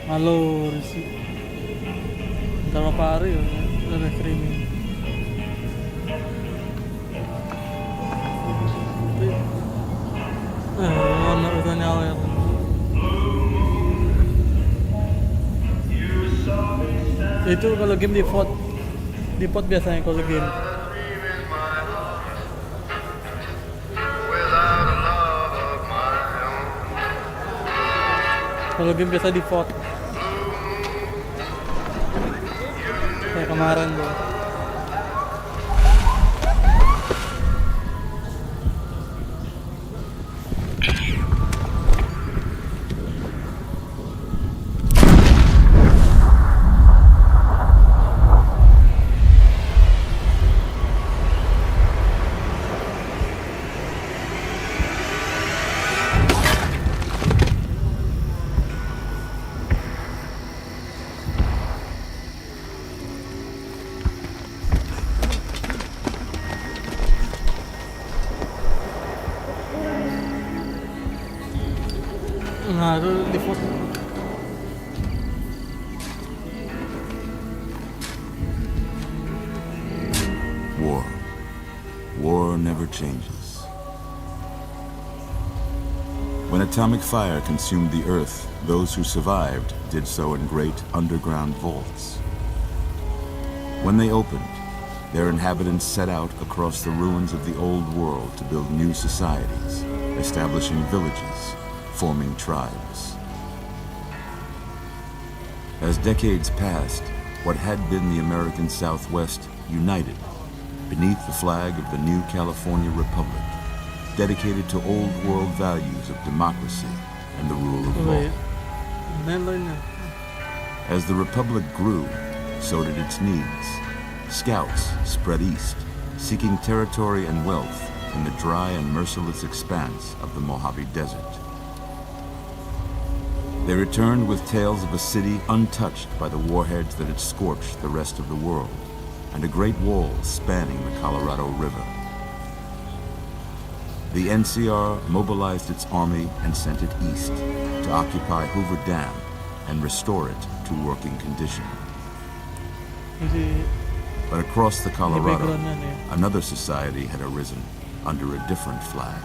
Halo, Risi. Ntar apa hari ya? Udah streaming. Anak itu nyawer. Itu kalau game di pot biasanya kalau game. Kalau game biasa di pot. Kayak kemarin tuh. Nah, itu di foto. War never changes. When atomic fire consumed the earth, those who survived did so in great underground vaults. When they opened, their inhabitants set out across the ruins of the old world to build new societies, establishing villages, forming tribes. As decades passed, what had been the American Southwest united beneath the flag of the new California Republic, dedicated to old world values of democracy and the rule of law. As the Republic grew, so did its needs. Scouts spread east, seeking territory and wealth in the dry and merciless expanse of the Mojave Desert. They returned with tales of a city untouched by the warheads that had scorched the rest of the world, and a great wall spanning the Colorado River. The NCR mobilized its army and sent it east to occupy Hoover Dam and restore it to working condition. But across the Colorado, another society had arisen under a different flag.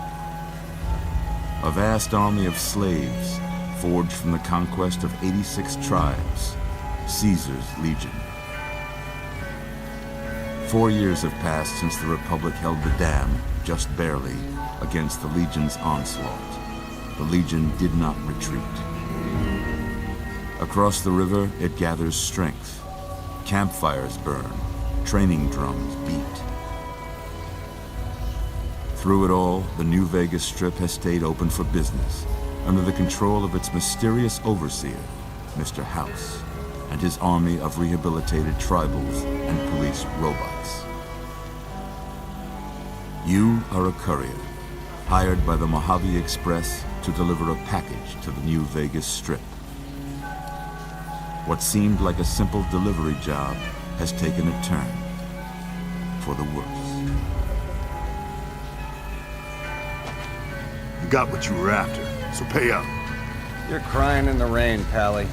A vast army of slaves, forged from the conquest of 86 tribes, Caesar's legion. 4 years have passed since the Republic held the dam, just barely, against the Legion's onslaught. The Legion did not retreat. Across the river, it gathers strength. Campfires burn, training drums beat. Through it all, the New Vegas Strip has stayed open for business, under the control of its mysterious overseer, Mr. House, and his army of rehabilitated tribals and police robots. You are a courier, hired by the Mojave Express to deliver a package to the New Vegas Strip. What seemed like a simple delivery job has taken a turn for the worse. You got what you were after, so pay up. You're crying in the rain, Pally.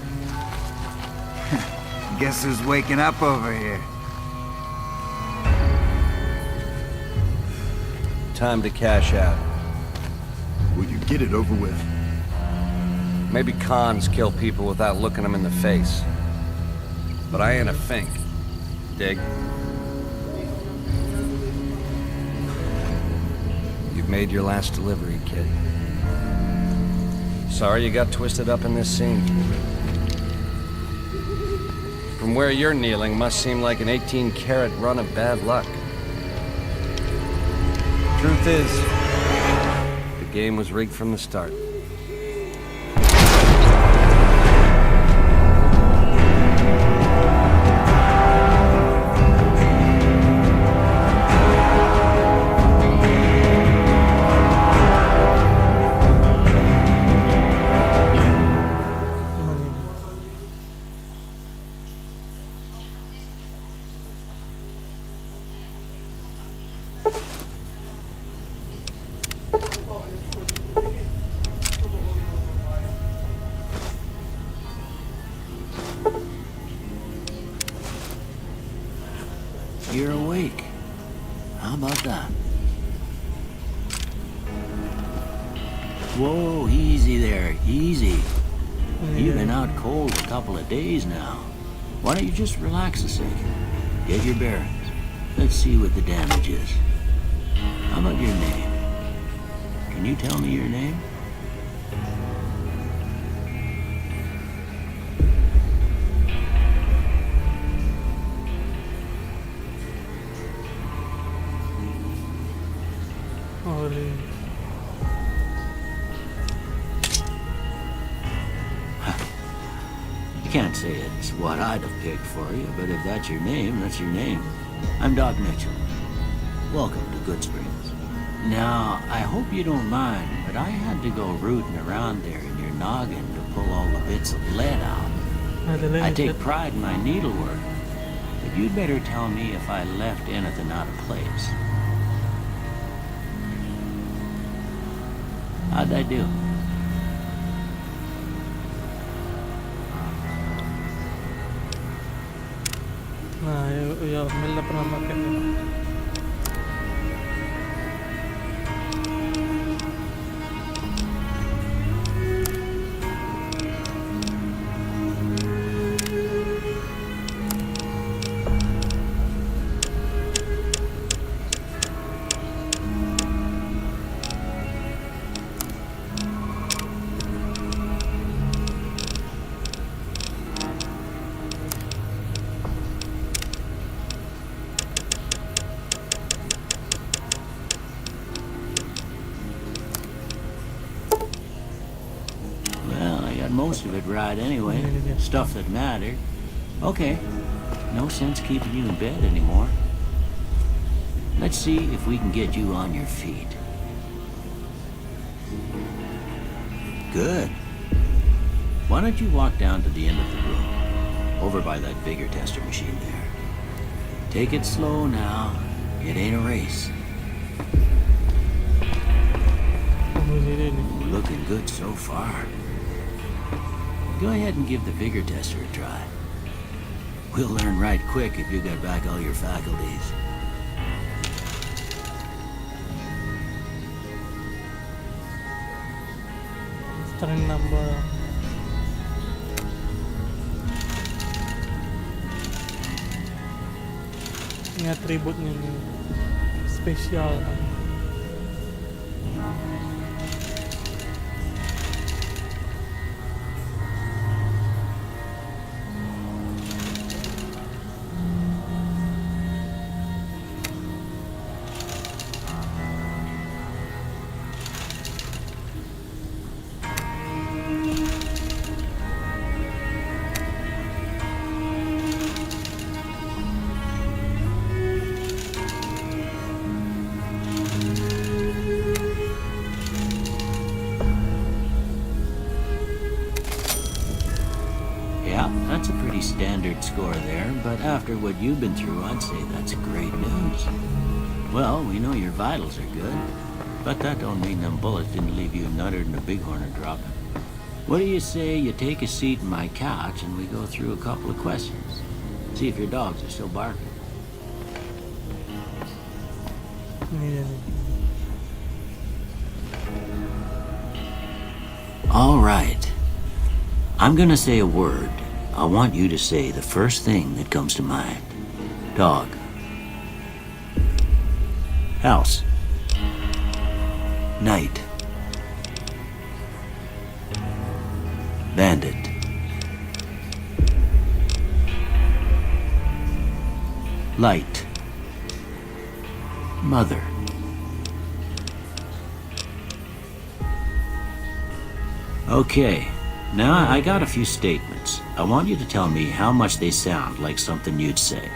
Guess who's waking up over here? Time to cash out. Will you get it over with? Maybe cons kill people without looking them in the face. But I ain't a fink. Dig? You've made your last delivery, kid. Sorry you got twisted up in this scene. From where you're kneeling must seem like an 18-carat run of bad luck. Truth is, the game was rigged from the start. You're awake. How about that? Whoa, easy there, easy. You've been out cold a couple of days now. Why don't you just relax a second? Get your bearings. Let's see what the damage is. How about your name? Can you tell me your name? Holy. You can't say it's what I'd have picked for you, but if that's your name, that's your name. I'm Doc Mitchell. Welcome to Good Springs. Now, I hope you don't mind, but I had to go rooting around there in your noggin to pull all the bits of lead out. I take pride in my needlework, but you'd better tell me if I left anything out of place. How'd I do? Nah, yo, me la pernah makan ya. Most of it right anyway. Stuff that mattered. Okay. No sense keeping you in bed anymore. Let's see if we can get you on your feet. Good. Why don't you walk down to the end of the room, over by that vigor tester machine there. Take it slow now. It ain't a race. Looking good so far. Go ahead and give the vigor tester a try. We'll learn right quick if you got back all your faculties. String number. Yung attribute niya ni special. Yeah, that's a pretty standard score there, but after what you've been through, I'd say that's great news. Well, we know your vitals are good, but that don't mean them bullets didn't leave you nuttered and a bighorn are dropping. What do you say you take a seat in my couch and we go through a couple of questions? See if your dogs are still barking. Yan. All right. I'm gonna say a word. I want you to say the first thing that comes to mind. Dog. House. Night. Bandit. Light. Mother. Okay. Now, I got a few statements. I want you to tell me how much they sound like something you'd say.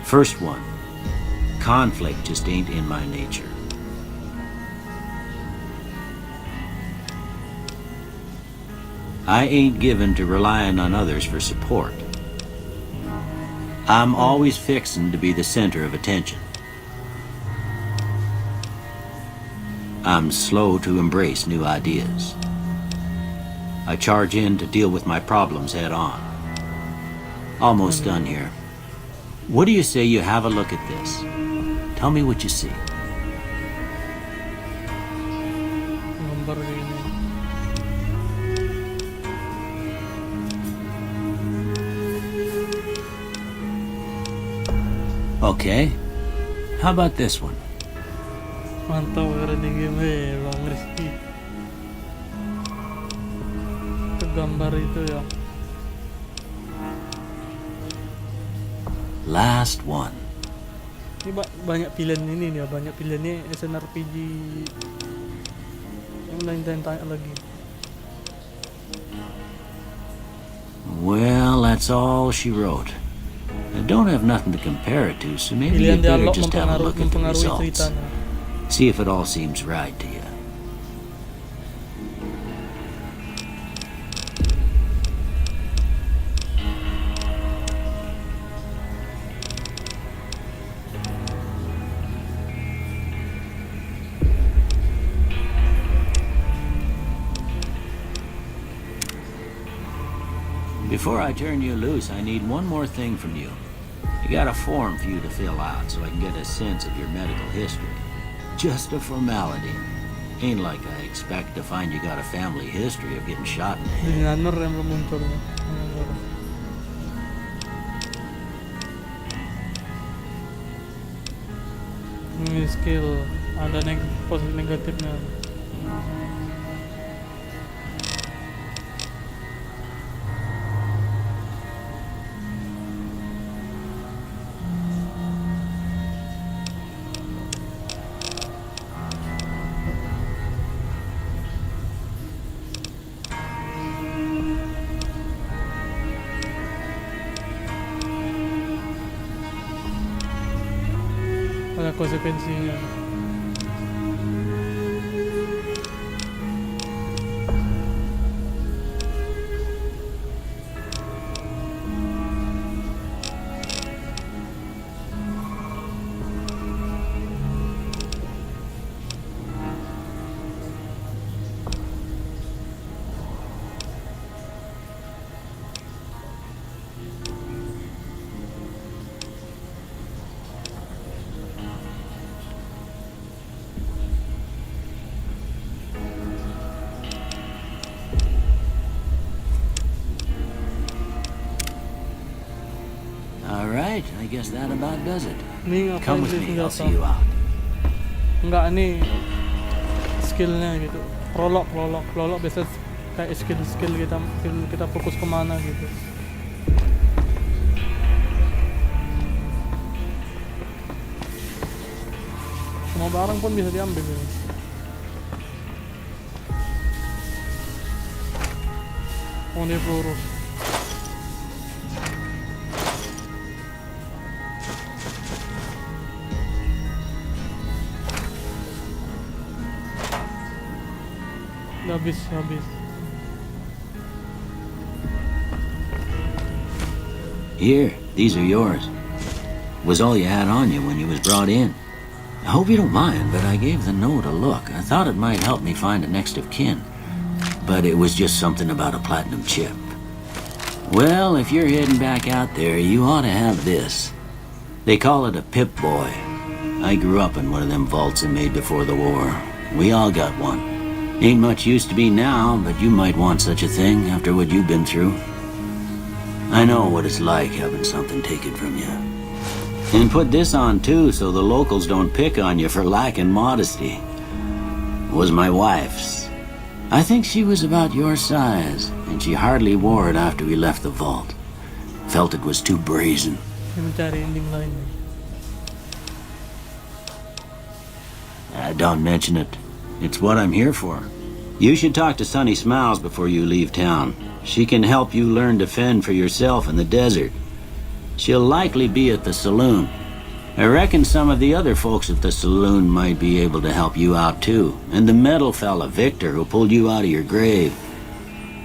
First one. Conflict just ain't in my nature. I ain't given to relying on others for support. I'm always fixin' to be the center of attention. I'm slow to embrace new ideas. I charge in to deal with my problems head on. Almost done here. What do you say you have a look at this? Tell me what you see. Number yun. Okay. How about this one? Mantap karinig yung bang risky. Ito gambar itu ya. Last one. Ini banyak pilihan ini nih, banyak pilihannya SNRPG. Yang lain tanya lagi. Well, that's all she wrote. I don't have nothing to compare it to, so maybe you Pilihan better dialog just have a look at the mempengaruhi results. cerita na. See if it all seems right to you. Before I turn you loose, I need one more thing from you. I got a form for you to fill out so I can get a sense of your medical history. Just a formality. Ain't like I expect to find you got a family history of getting shot in the head. Dinanor yang belum muncul. Ini skill ada positif negatifnya. Ada konsekuensinya. guess that about does it. Hindi nga Come with friendly me, I'll senjata. see you out. Enggak nih skillnya gitu. Prolog biasa kayak skill kita fokus kemana gitu. Semua barang pun bisa diambil gitu. Oh, dia peluru. Habis. Here, these are yours. Was all you had on you when you was brought in. I hope you don't mind, but I gave the note a look. I thought it might help me find a next of kin. But it was just something about a platinum chip. Well, if you're heading back out there, you ought to have this. They call it a Pip-Boy. I grew up in one of them vaults they made before the war. We all got one. Ain't much use to be now, but you might want such a thing after what you've been through. I know what it's like having something taken from you. And put this on too, so the locals don't pick on you for lacking modesty. It was my wife's. I think she was about your size, and she hardly wore it after we left the vault. Felt it was too brazen. Mencari ending lain. Don't mention it. It's what I'm here for. You should talk to Sunny Smiles before you leave town. She can help you learn to fend for yourself in the desert. She'll likely be at the saloon. I reckon some of the other folks at the saloon might be able to help you out too. And the metal fella, Victor, who pulled you out of your grave.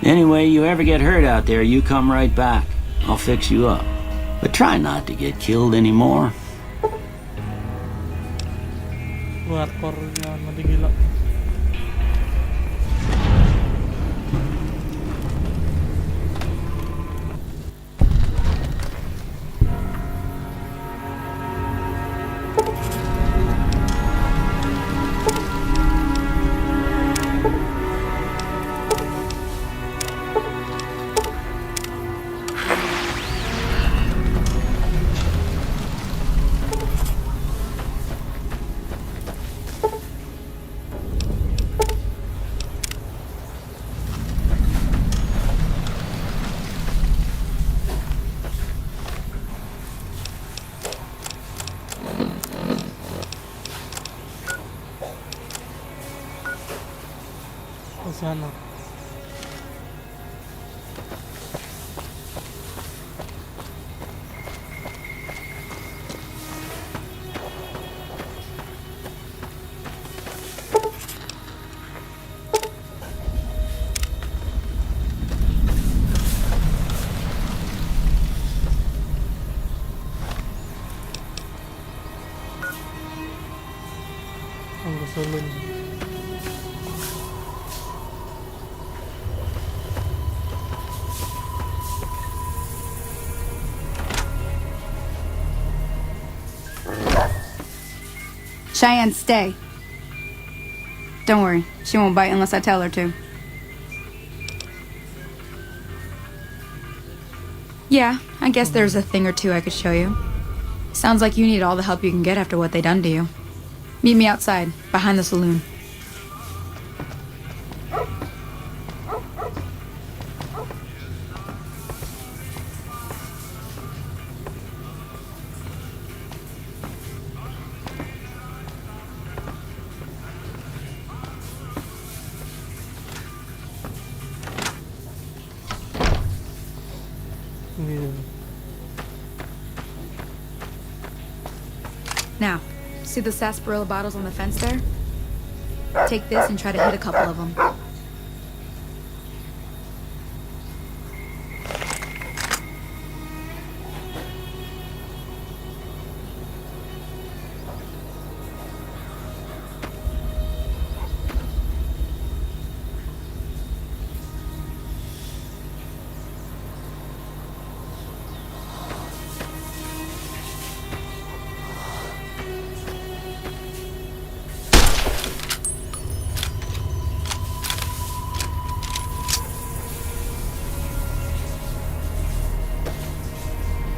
Anyway, you ever get hurt out there, you come right back. I'll fix you up. But try not to get killed anymore. Hardcore yan, mati gila. Sana. Ang salon. Cheyenne, stay. Don't worry, she won't bite unless I tell her to. Yeah, I guess there's a thing or two I could show you. Sounds like you need all the help you can get after what they done to you. Meet me outside, behind the saloon. Now, see the sarsaparilla bottles on the fence there? Take this and try to hit a couple of them.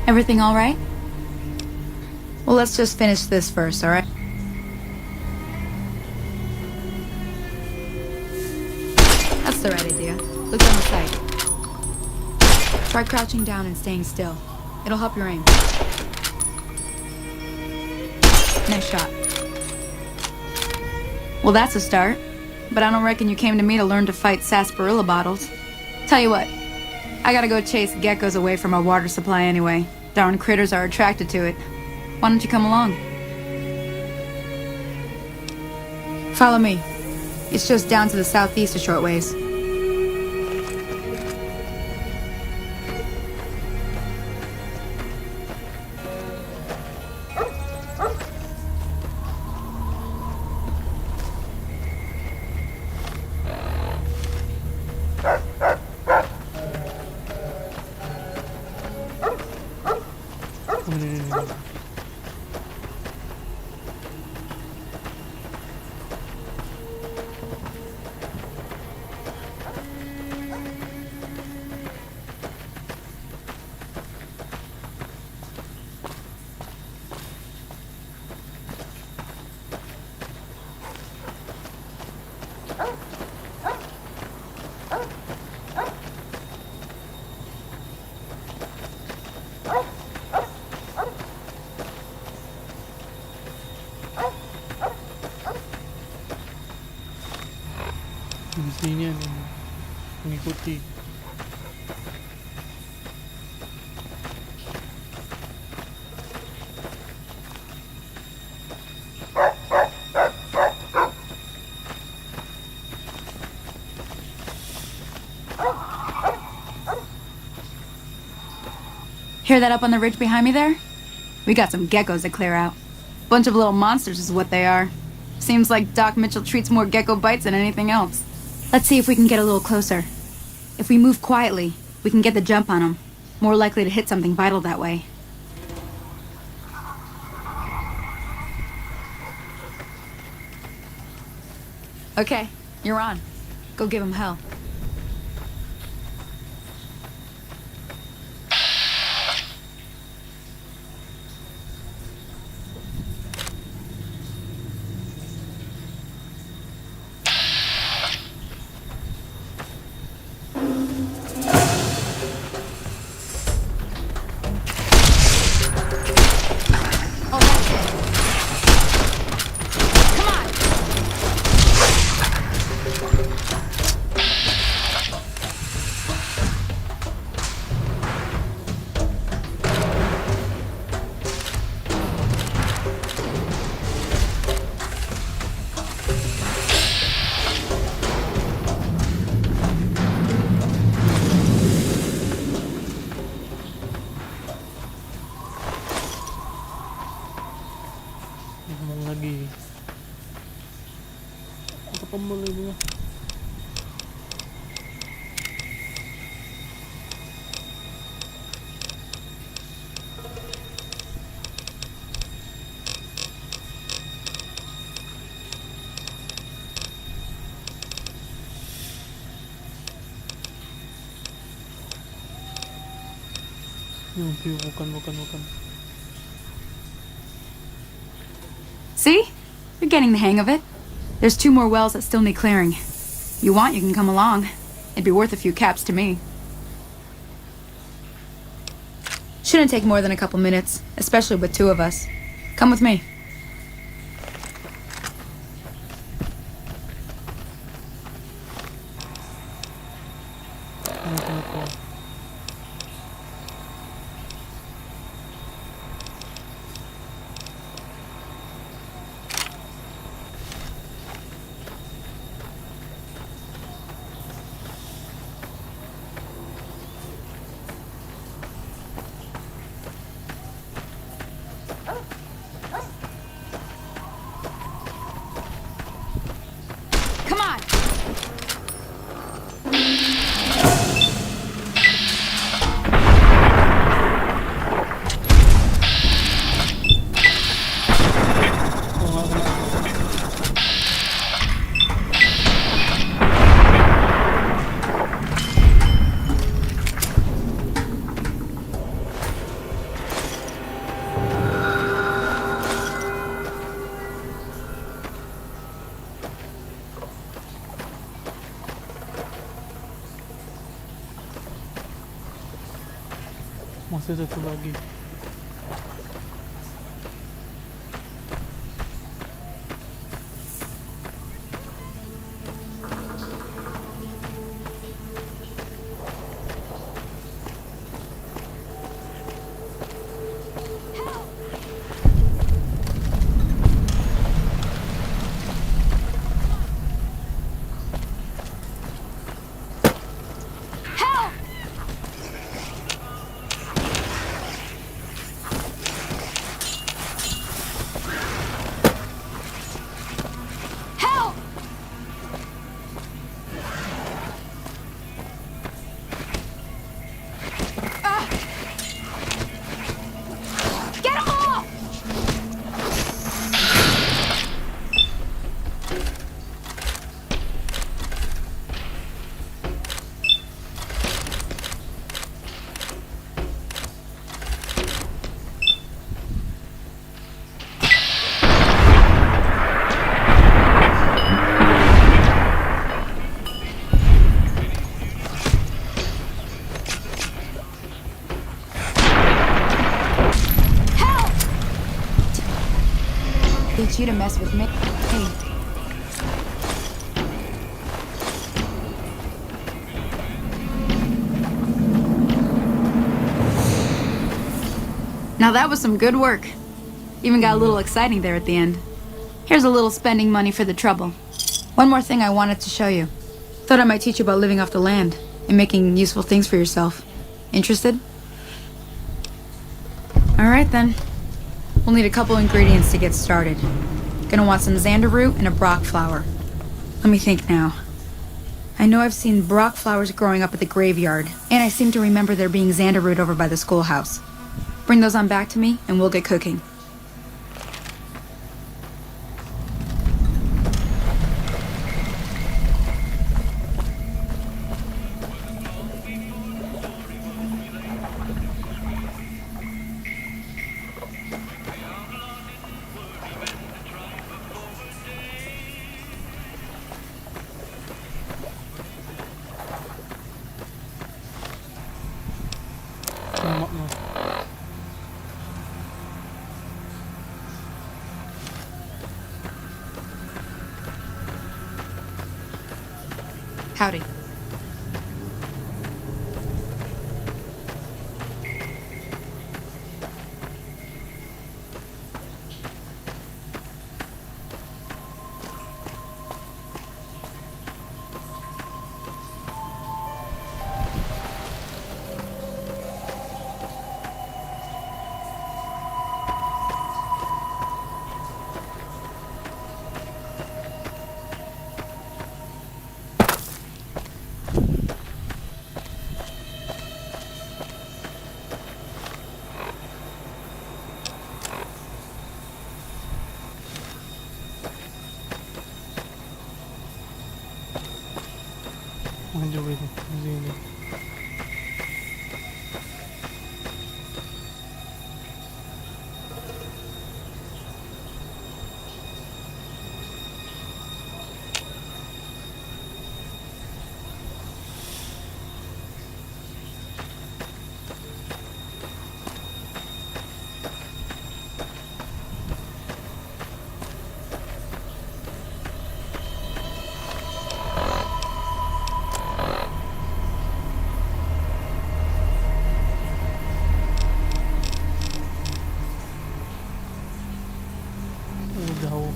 Everything all right? Well, let's just finish this first, alright? That's the right idea. Look on the sight. Try crouching down and staying still. It'll help your aim. Nice shot. Well, that's a start. But I don't reckon you came to me to learn to fight sarsaparilla bottles. Tell you what, I gotta go chase geckos away from our water supply anyway. Darn critters are attracted to it. Why don't you come along? Follow me. It's just down to the southeast a short ways. Fungsinya nih mengikuti. Hear that up on the ridge behind me there? We got some geckos to clear out. Bunch of little monsters is what they are. Seems like Doc Mitchell treats more gecko bites than anything else. Let's see if we can get a little closer. If we move quietly, we can get the jump on them. More likely to hit something vital that way. Okay, you're on. Go give them hell. Ngomong lagi. Apa pemulai bunga? Bukan. See? You're getting the hang of it. There's 2 more wells that still need clearing. You want, you can come along. It'd be worth a few caps to me. Shouldn't take more than a couple minutes, especially with 2 of us. Come with me. masih satu lagi. Teach you to mess with me. Hey. Now that was some good work. Even got a little exciting there at the end. Here's a little spending money for the trouble. One more thing I wanted to show you. Thought I might teach you about living off the land and making useful things for yourself. Interested? Alright then. We'll need a couple ingredients to get started. Gonna want some xander root and a brock flower. Let me think now. I know I've seen brock flowers growing up at the graveyard, and I seem to remember there being xander root over by the schoolhouse. Bring those on back to me, and we'll get cooking. Tama mo. Howdy. Medyo wait. Zini. Udaw.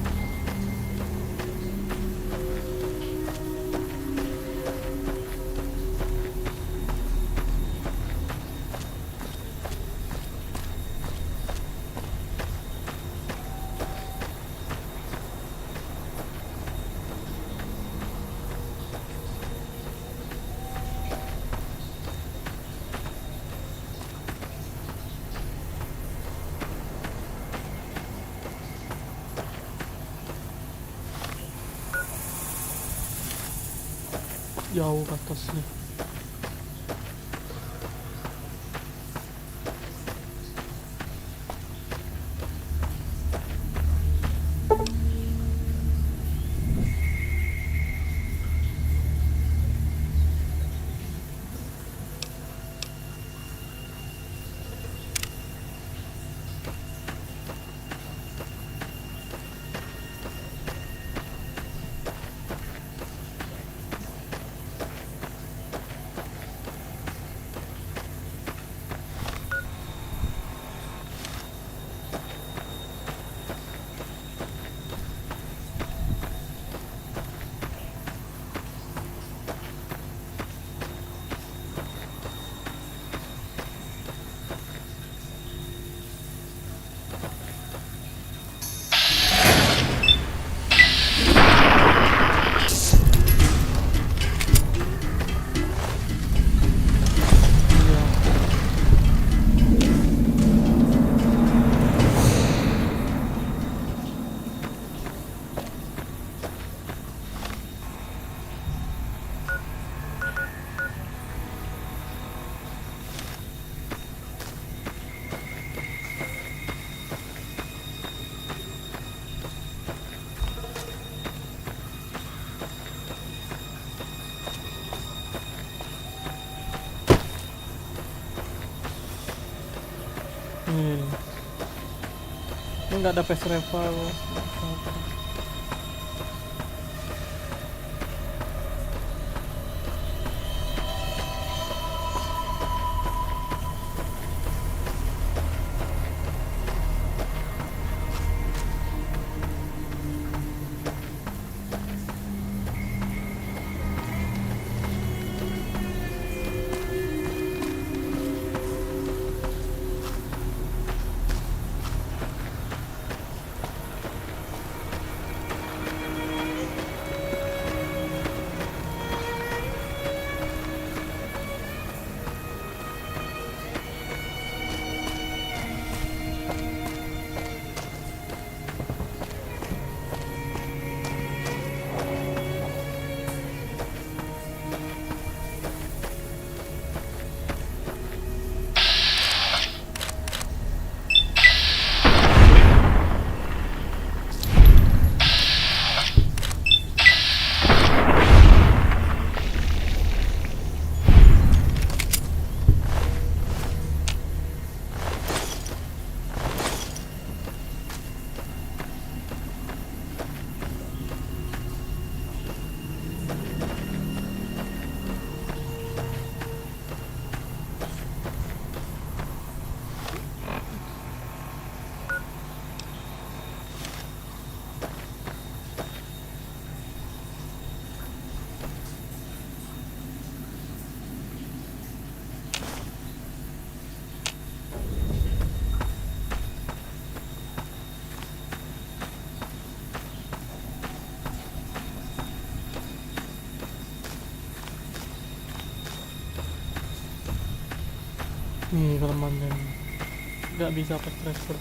Jauh ke atasnya. nggak ada fast travel. Nih kelemahan nggak bisa fast travel.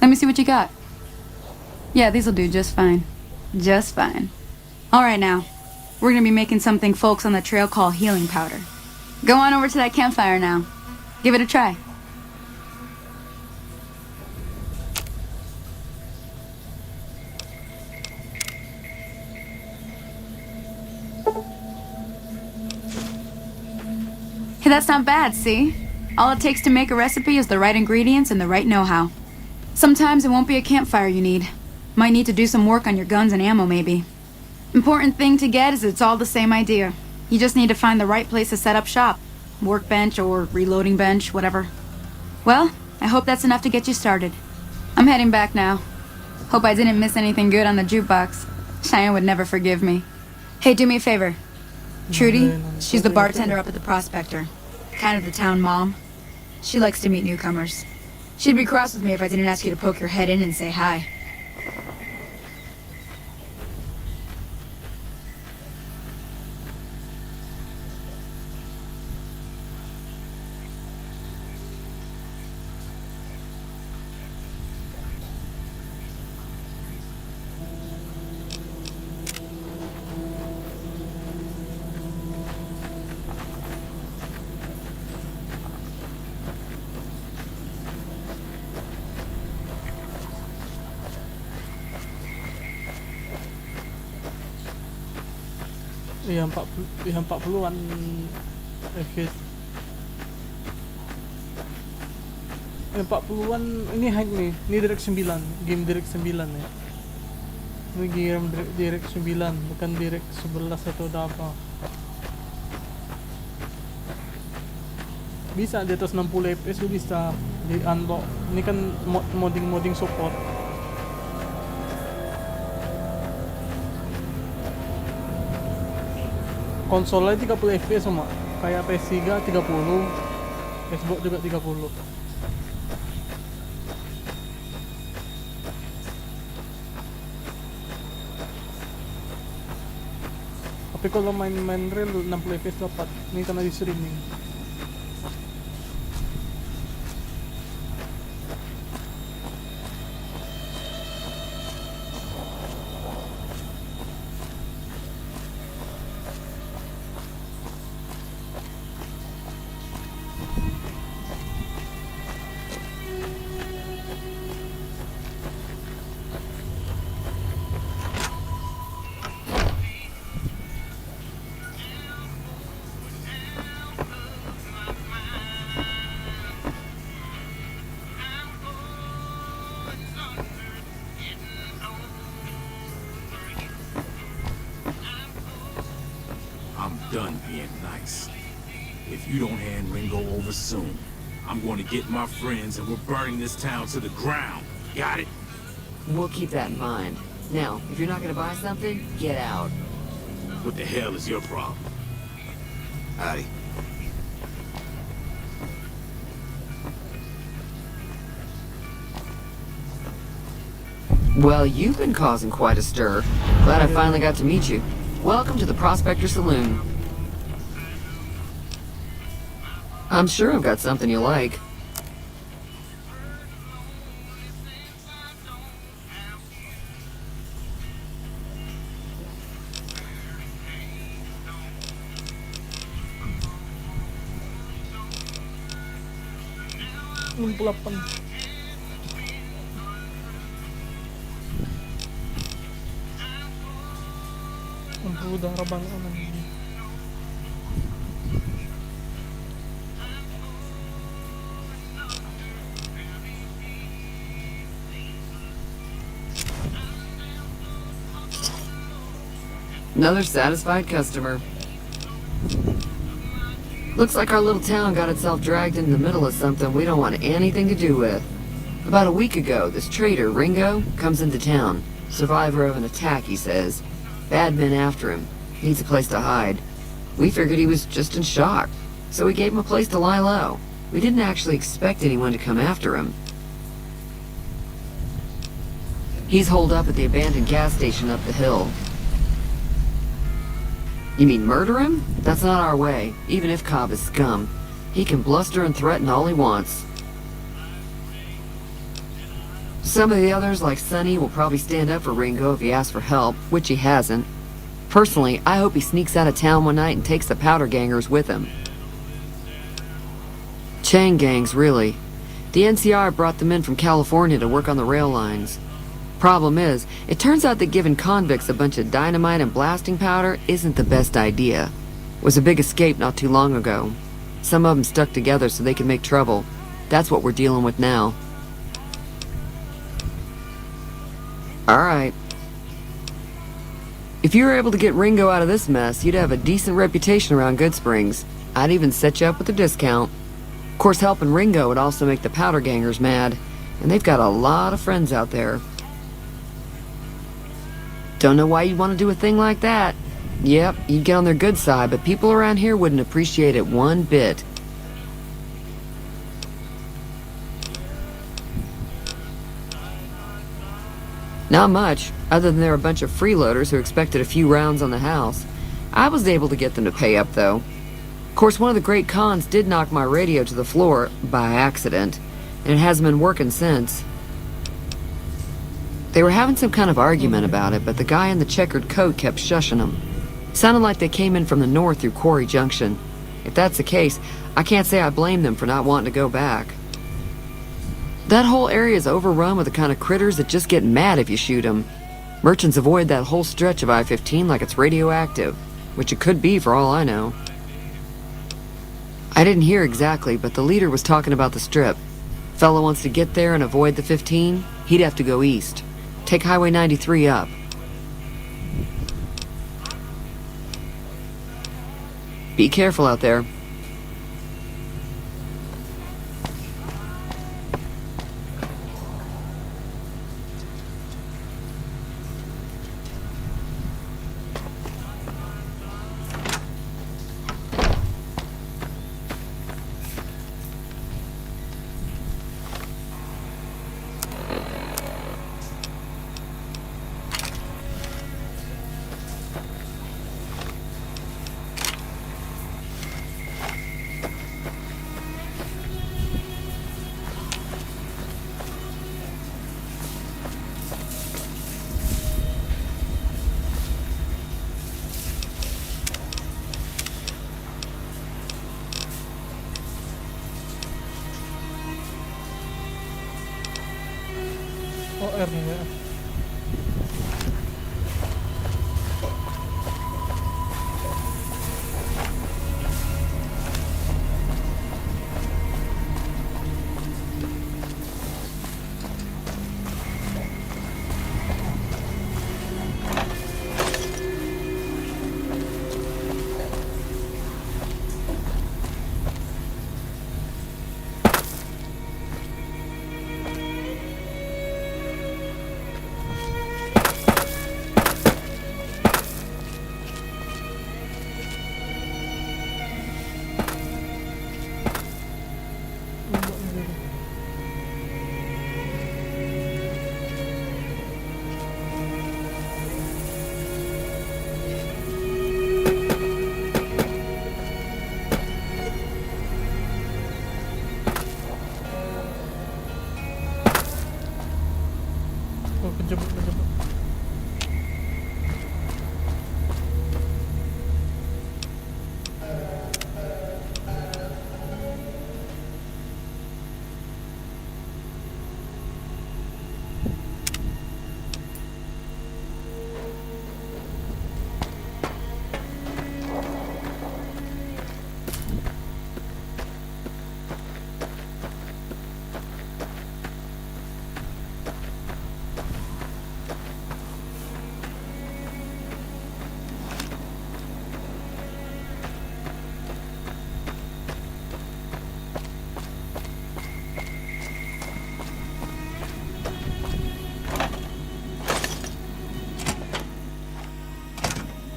Let me see what you got. Yeah, these'll do just fine. Just fine. Alright now, we're gonna be making something folks on the trail call healing powder. Go on over to that campfire now. Give it a try. Hey, that's not bad, see? All it takes to make a recipe is the right ingredients and the right know-how. Sometimes it won't be a campfire you need. Might need to do some work on your guns and ammo, maybe. Important thing to get is it's all the same idea. You just need to find the right place to set up shop. Workbench or reloading bench, whatever. Well, I hope that's enough to get you started. I'm heading back now. Hope I didn't miss anything good on the jukebox. Cheyenne would never forgive me. Hey, do me a favor. Trudy, she's the bartender up at the Prospector. Kind of the town mom. She likes to meet newcomers. She'd be cross with me if I didn't ask you to poke your head in and say hi. Iya 40-an guys. 40-an ini hack nih. Ini direct 9, game direct 9 ya. Ini game direct 9, bukan direct 11 atau apa. Bisa di atas 60 FPS lu bisa di unlock. Ini kan modding support. Konsolnya 30 FPS sama kayak PS3 30, Xbox juga 30. Tapi kalau main real 60 FPS dapat. Ini karena di streaming. I'm done being nice. If you don't hand Ringo over soon, I'm going to get my friends and we're burning this town to the ground. Got it? We'll keep that in mind. Now, if you're not gonna buy something, get out. What the hell is your problem? Howdy. Well, you've been causing quite a stir. Glad I finally got to meet you. Welcome to the Prospector Saloon. I'm sure I've got something you like. Ang udah rabang ano. Another satisfied customer. Looks like our little town got itself dragged into the middle of something we don't want anything to do with. About a week ago, this trader, Ringo, comes into town. Survivor of an attack, he says. Bad men after him. Needs a place to hide. We figured he was just in shock, so we gave him a place to lie low. We didn't actually expect anyone to come after him. He's holed up at the abandoned gas station up the hill. You mean murder him? That's not our way, even if Cobb is scum. He can bluster and threaten all he wants. Some of the others, like Sonny, will probably stand up for Ringo if he asks for help, which he hasn't. Personally, I hope he sneaks out of town one night and takes the powder gangers with him. Chain gangs, really. The NCR brought them in from California to work on the rail lines. Problem is, it turns out that giving convicts a bunch of dynamite and blasting powder isn't the best idea. Was a big escape not too long ago. Some of them stuck together so they could make trouble. That's what we're dealing with now. Alright. If you were able to get Ringo out of this mess, you'd have a decent reputation around Good Springs. I'd even set you up with a discount. Of course, helping Ringo would also make the powder gangers mad, and they've got a lot of friends out there. Don't know why you'd want to do a thing like that. Yep, you'd get on their good side, but people around here wouldn't appreciate it one bit. Not much, other than they're a bunch of freeloaders who expected a few rounds on the house. I was able to get them to pay up, though. Of course, one of the great cons did knock my radio to the floor, by accident, and it hasn't been working since. They were having some kind of argument about it, but the guy in the checkered coat kept shushing them. Sounded like they came in from the north through Quarry Junction. If that's the case, I can't say I blame them for not wanting to go back. That whole area is overrun with the kind of critters that just get mad if you shoot them. Merchants avoid that whole stretch of I-15 like it's radioactive, which it could be for all I know. I didn't hear exactly, but the leader was talking about the strip. Fella wants to get there and avoid the 15, he'd have to go east. Take Highway 93 up. Be careful out there. OR nga. Oh, kejebak, kejebak.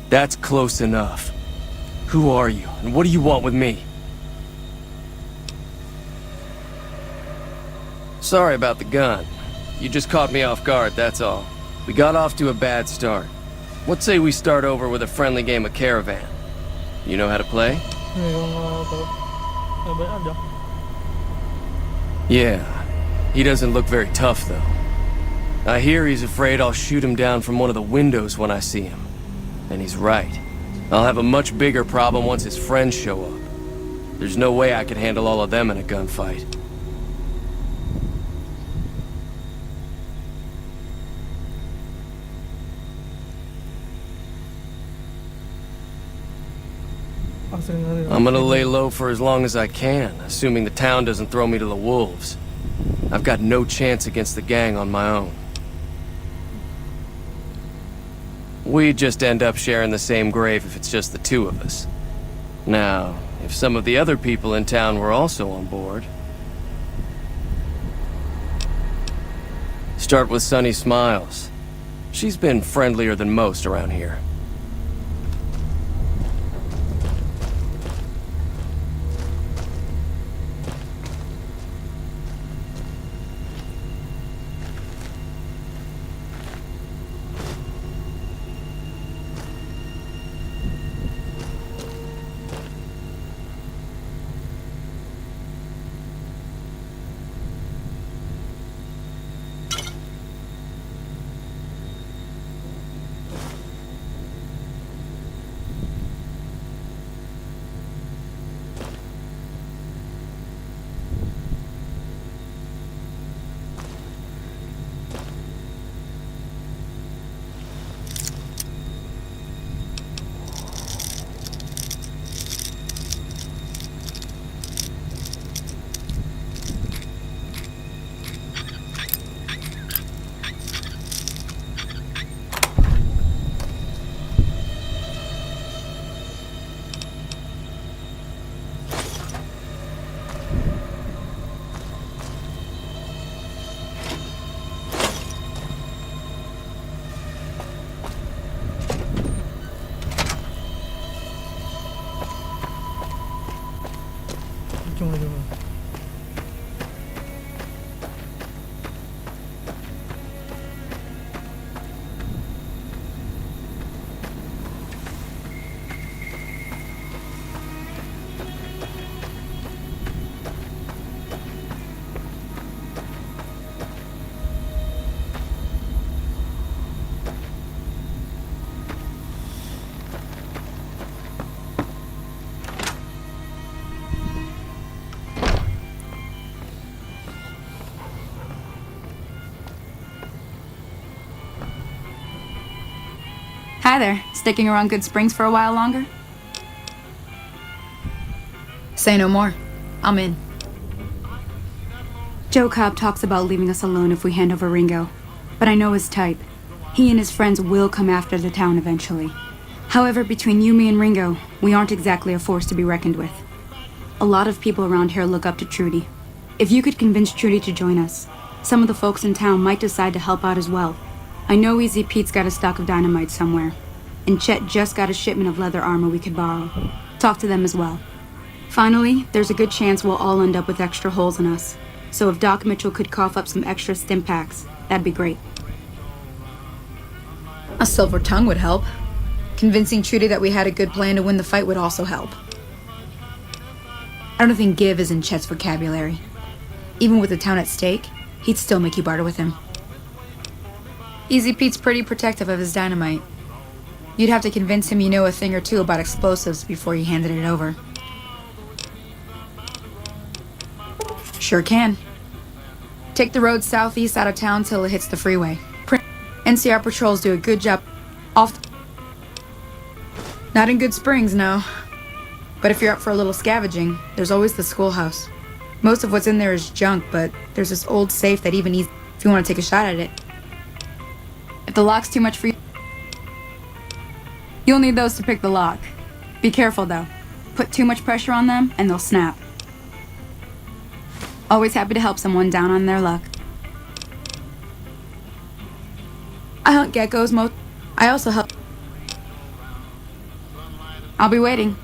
That's close enough. Who are you, and what do you want with me? Sorry about the gun. You just caught me off guard, that's all. We got off to a bad start. What say we start over with a friendly game of Caravan? You know how to play? Yeah. He doesn't look very tough, though. I hear he's afraid I'll shoot him down from one of the windows when I see him. And he's right. I'll have a much bigger problem once his friends show up. There's no way I could handle all of them in a gunfight. I'm gonna lay low for as long as I can, assuming the town doesn't throw me to the wolves. I've got no chance against the gang on my own. We'd just end up sharing the same grave if it's just the two of us. Now, if some of the other people in town were also on board... Start with Sunny Smiles. She's been friendlier than most around here. Hi there. Sticking around Good Springs for a while longer? Say no more. I'm in. Joe Cobb talks about leaving us alone if we hand over Ringo, but I know his type. He and his friends will come after the town eventually. However, between you, me, and Ringo, we aren't exactly a force to be reckoned with. A lot of people around here look up to Trudy. If you could convince Trudy to join us, some of the folks in town might decide to help out as well. I know Easy Pete's got a stock of dynamite somewhere, and Chet just got a shipment of leather armor we could borrow. Talk to them as well. Finally, there's a good chance we'll all end up with extra holes in us. So if Doc Mitchell could cough up some extra stim packs, that'd be great. A silver tongue would help. Convincing Trudy that we had a good plan to win the fight would also help. I don't think give is in Chet's vocabulary. Even with the town at stake, he'd still make you barter with him. Easy Pete's pretty protective of his dynamite. You'd have to convince him you know a thing or two about explosives before you handed it over. Sure can. Take the road southeast out of town till it hits the freeway. NCR patrols do a good job Not in Good Springs, no. But if you're up for a little scavenging, there's always the schoolhouse. Most of what's in there is junk, but there's this old safe that even easy if you want to take a shot at it. If the lock's too much for you, you'll need those to pick the lock. Be careful, though. Put too much pressure on them, and they'll snap. Always happy to help someone down on their luck. I hunt geckos I also help. I'll be waiting.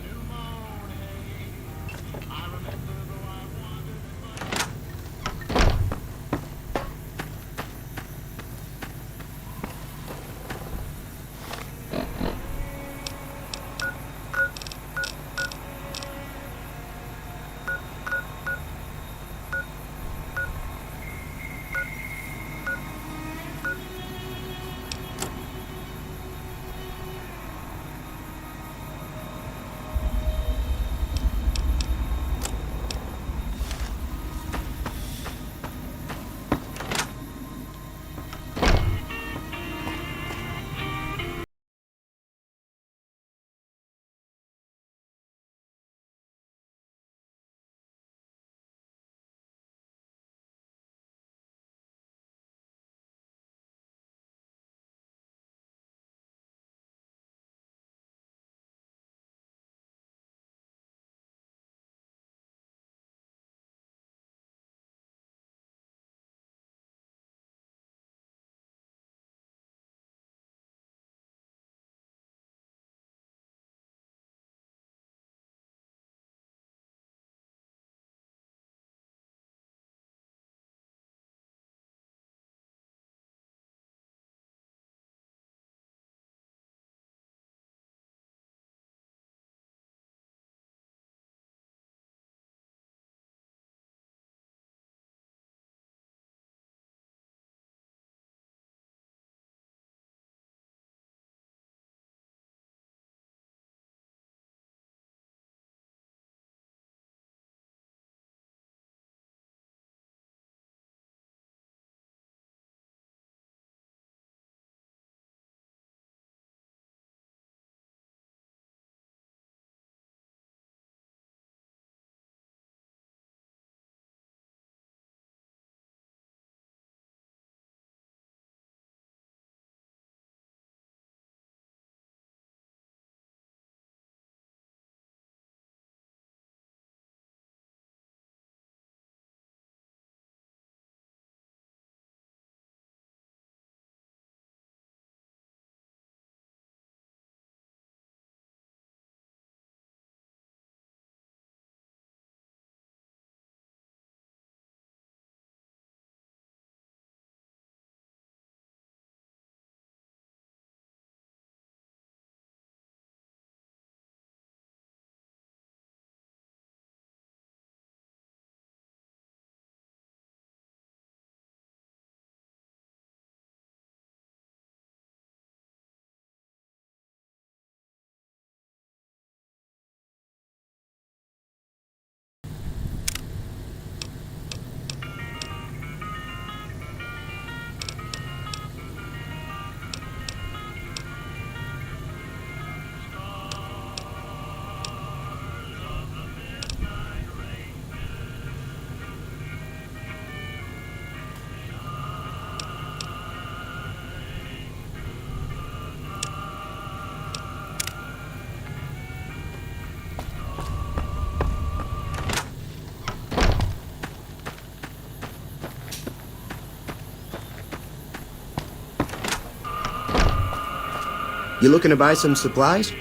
You looking to buy some supplies?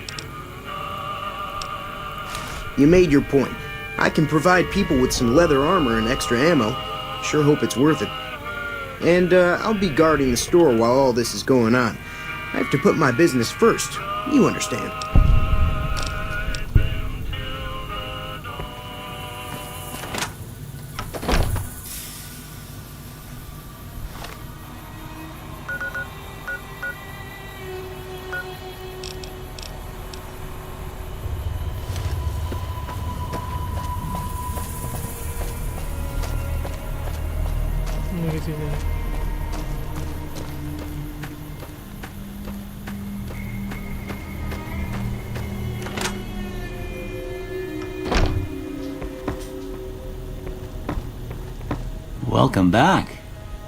You made your point. I can provide people with some leather armor and extra ammo. Sure hope it's worth it. And I'll be guarding the store while all this is going on. I have to put my business first. You understand. Hindi kasi yun. Welcome back.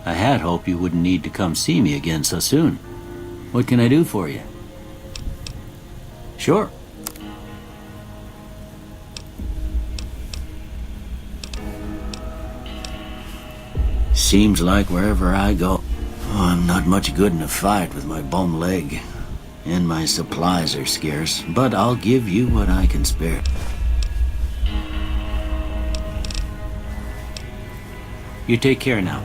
I had hoped you wouldn't need to come see me again so soon. What can I do for you? Sure. Seems like wherever I go, I'm not much good in a fight with my bum leg. And my supplies are scarce, but I'll give you what I can spare. You take care now.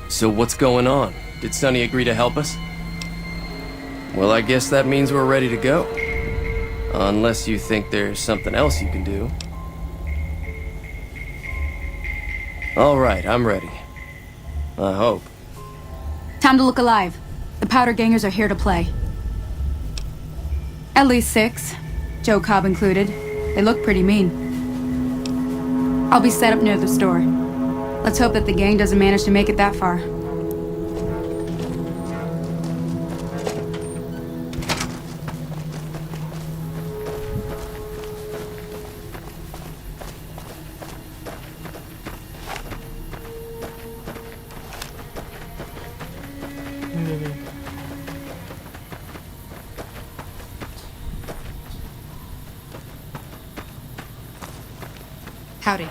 So what's going on? Did Sonny agree to help us? Well, I guess that means we're ready to go. Unless you think there's something else you can do. All right, I'm ready. I hope. Time to look alive. The powder gangers are here to play. At least 6, Joe Cobb included. They look pretty mean. I'll be set up near the store. Let's hope that the gang doesn't manage to make it that far. Hindi. Howdy.